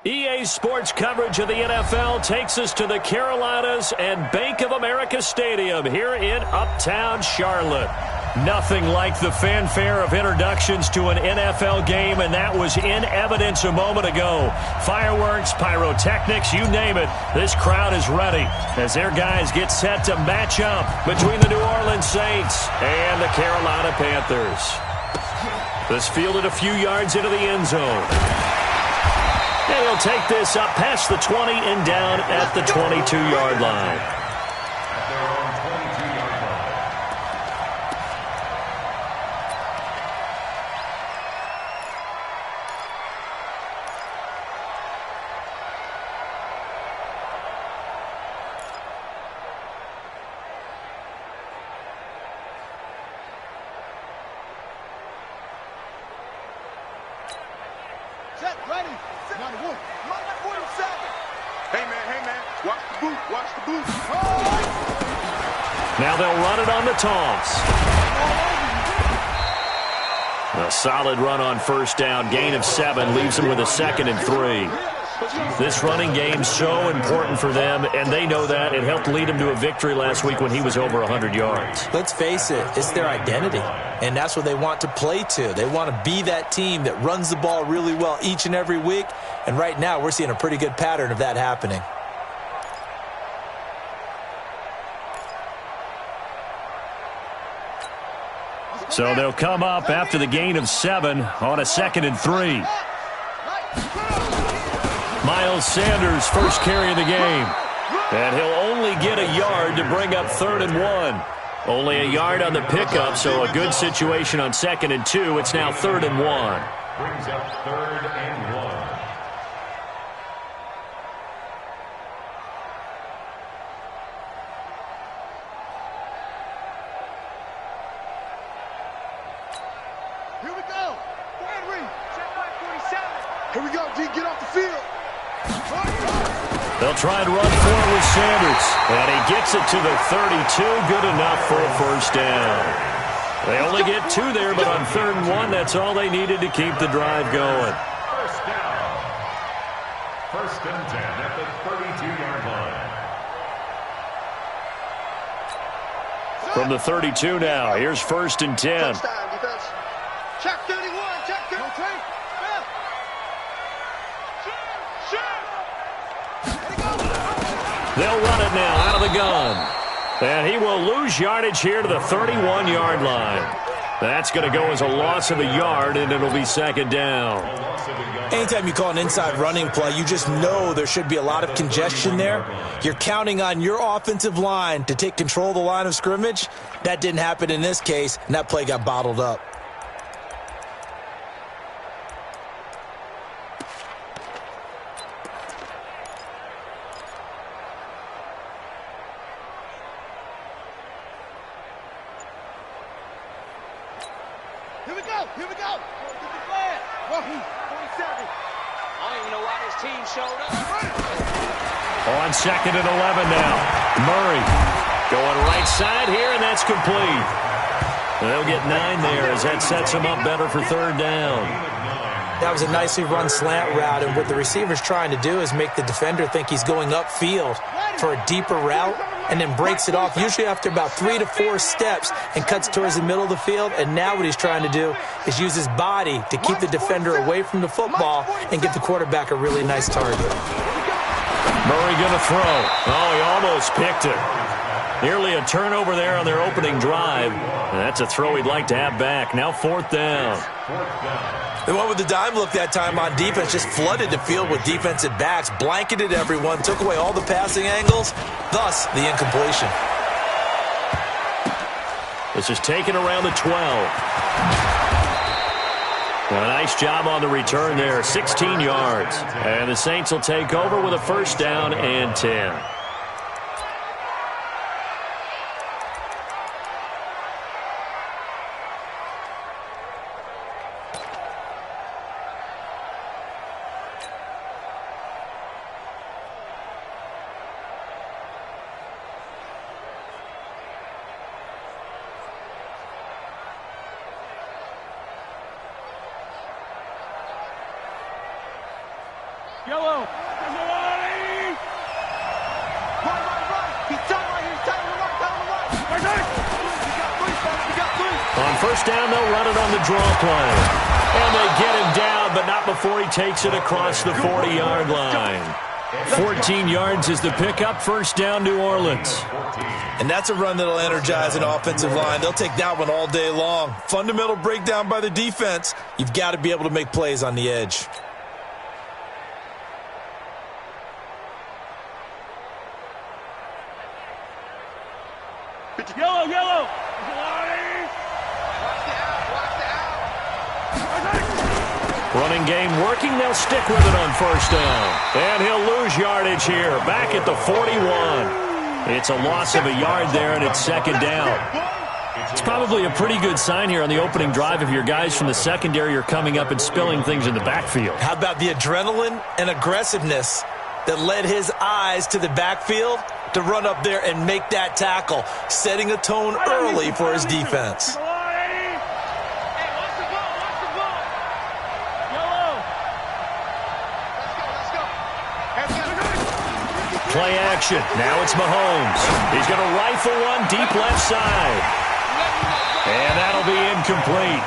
EA Sports coverage of the NFL takes us to the Carolinas and Bank of America Stadium here in Uptown Charlotte. Nothing like the fanfare of introductions to an NFL game, and that was in evidence a moment ago. Fireworks, pyrotechnics, you name it. This crowd is ready as their guys get set to match up between the New Orleans Saints and the Carolina Panthers. This fielded a few yards into the end zone. And he'll take this up past the 20 and down at the 22-yard line. Now they'll run it on the toss. A solid run on first down. Gain of 7 leaves them with a 2nd and 3. This running game's so important for them, and they know that. It helped lead them to a victory last week when he was over 100 yards. Let's face it, it's their identity, and that's what they want to play to. They want to be that team that runs the ball really well each and every week, and right now we're seeing a pretty good pattern of that happening. So they'll come up after the gain of 7 on a 2nd and 3. Miles Sanders first carry of the game. And he'll only get a yard to bring up 3rd and 1. Only a yard on the pickup, so a good situation on 2nd and 2. It's now 3rd and 1. Brings up 3rd and 1. They'll try and run forward with Sanders. And he gets it to the 32. Good enough for a first down. They only get 2 there, but on 3rd and 1, that's all they needed to keep the drive going. First down. 1st and 10 at the 32-yard line. From the 32 now, here's 1st and 10. Touchdown, defense. Check 31, check 33. They'll run it now out of the gun. And he will lose yardage here to the 31-yard line. That's going to go as a loss of a yard, and it'll be 2nd down. Anytime you call an inside running play, you just know there should be a lot of congestion there. You're counting on your offensive line to take control of the line of scrimmage. That didn't happen in this case, and that play got bottled up. On 2nd and 11 now. Murray going right side here, and that's complete. They'll get 9 there as that sets them up better for 3rd down. That was a nicely run slant route, and what the receiver's trying to do is make the defender think he's going upfield for a deeper route and then breaks it off, usually after about 3 to 4 steps, and cuts towards the middle of the field. And now what he's trying to do is use his body to keep the defender away from the football and give the quarterback a really nice target. Murray going to throw. Oh, he almost picked it. Nearly a turnover there on their opening drive. And that's a throw he'd like to have back. Now 4th down. They went with the dime look that time on defense, just flooded the field with defensive backs, blanketed everyone, took away all the passing angles, thus the incompletion. This is taken around the 12. A nice job on the return there, 16 yards. And the Saints will take over with a 1st down and 10. Yellow. Right. He's tight right here. He's tight on the right. Tight on the right. We got three, folks. We got three. On first down, they'll run it on the draw play. And they get him down, but not before he takes it across the 40-yard line. 14 yards is the pickup. First down, New Orleans. And that's a run that'll energize an offensive line. They'll take that one all day long. Fundamental breakdown by the defense. You've got to be able to make plays on the edge. Yellow, yellow. Running game working. They'll stick with it on first down. And he'll lose yardage here. Back at the 41. It's a loss of a yard there, and it's second down. It's probably a pretty good sign here on the opening drive if your guys from the secondary are coming up and spilling things in the backfield. How about the adrenaline and aggressiveness that led his eyes to the backfield to run up there and make that tackle, setting a tone early for his defense. Play action. Now it's Mahomes. He's going to rifle one deep left side. And that'll be incomplete.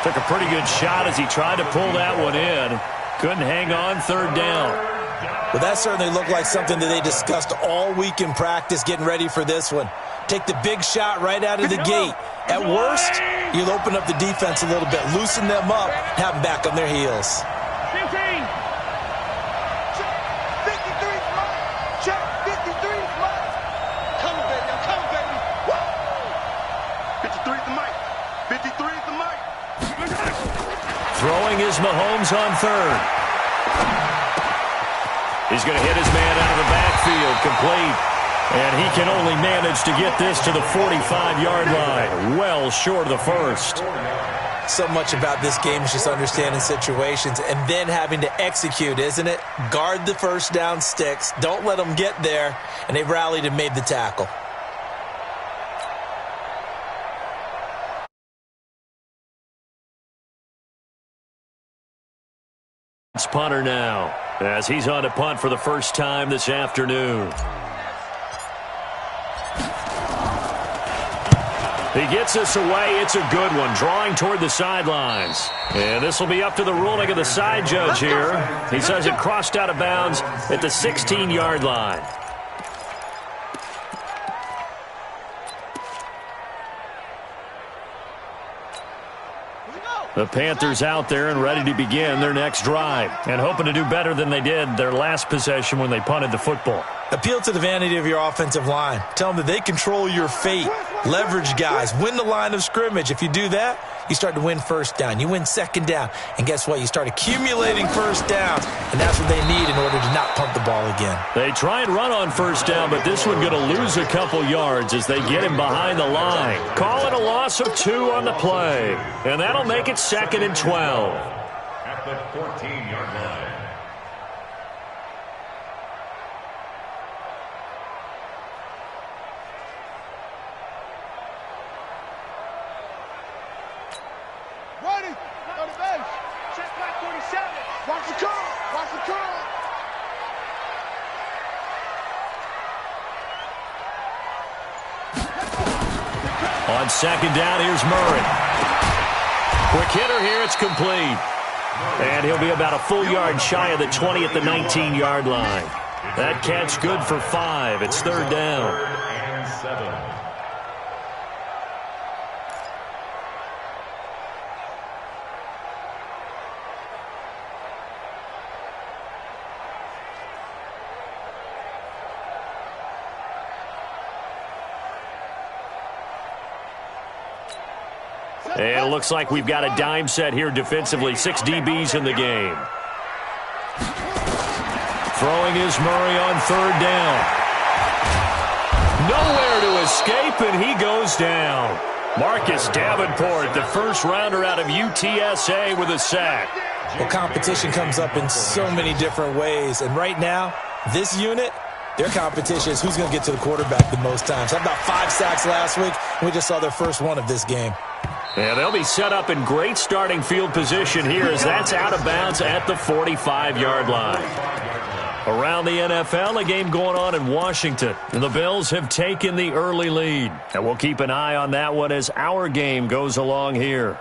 Took a pretty good shot as he tried to pull that one in. Couldn't hang on. Third down. Well, that certainly looked like something that they discussed all week in practice getting ready for this one. Take the big shot right out of the gate. At worst, you'll open up the defense a little bit, loosen them up, have them back on their heels. 15. Check 53 right. Coming, baby. I'm coming, baby. Woo! 53 is the mic. 53 is the mic. Throwing is Mahomes on third. He's going to hit his man out of the backfield, complete. And he can only manage to get this to the 45-yard line. Well short of the first. So much about this game is just understanding situations and then having to execute, isn't it? Guard the first down sticks. Don't let them get there. And they rallied and made the tackle. It's punter now, as he's on to punt for the first time this afternoon. He gets this away. It's a good one, drawing toward the sidelines. And this will be up to the ruling of the side judge here. He says it crossed out of bounds at the 16-yard line. The Panthers out there and ready to begin their next drive and hoping to do better than they did their last possession when they punted the football. Appeal to the vanity of your offensive line. Tell them that they control your fate. Leverage guys. Win the line of scrimmage. If you do that, you start to win first down. You win second down. And guess what? You start accumulating first downs. And that's what they need in order to not punt the ball again. They try and run on first down, but this one going to lose a couple yards as they get him behind the line. Call it a loss of 2 on the play. And that'll make it second and 12. At the 14-yard line. Ready. On the bench. Check back 47. Watch the curl. Watch the curl. On second down, here's Murray. Quick hitter here, it's complete. And he'll be about a full yard shy of the 20 at the 19-yard line. That catch good for 5. It's third down. 3rd and 7. And it looks like we've got a dime set here defensively. 6 DBs in the game. Throwing is Murray on third down. Nowhere to escape, and he goes down. Marcus Davenport, the first rounder out of UTSA, with a sack. Well, competition comes up in so many different ways. And right now, this unit, their competition is who's going to get to the quarterback the most times. How about 5 sacks last week? We just saw their first one of this game. Yeah, they'll be set up in great starting field position here as that's out of bounds at the 45-yard line. Around the NFL, a game going on in Washington. The Bills have taken the early lead. And we'll keep an eye on that one as our game goes along here.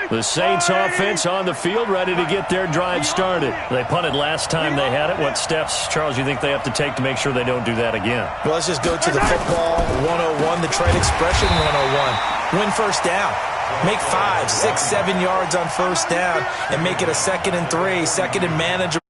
The Saints offense on the field, ready to get their drive started. They punted last time they had it. What steps, Charles, you think they have to take to make sure they don't do that again? Well, let's just go to the football 101, the trade expression 101. Win first down. Make 5, 6, 7 yards on first down and make it a 2nd and 3, second and manageable.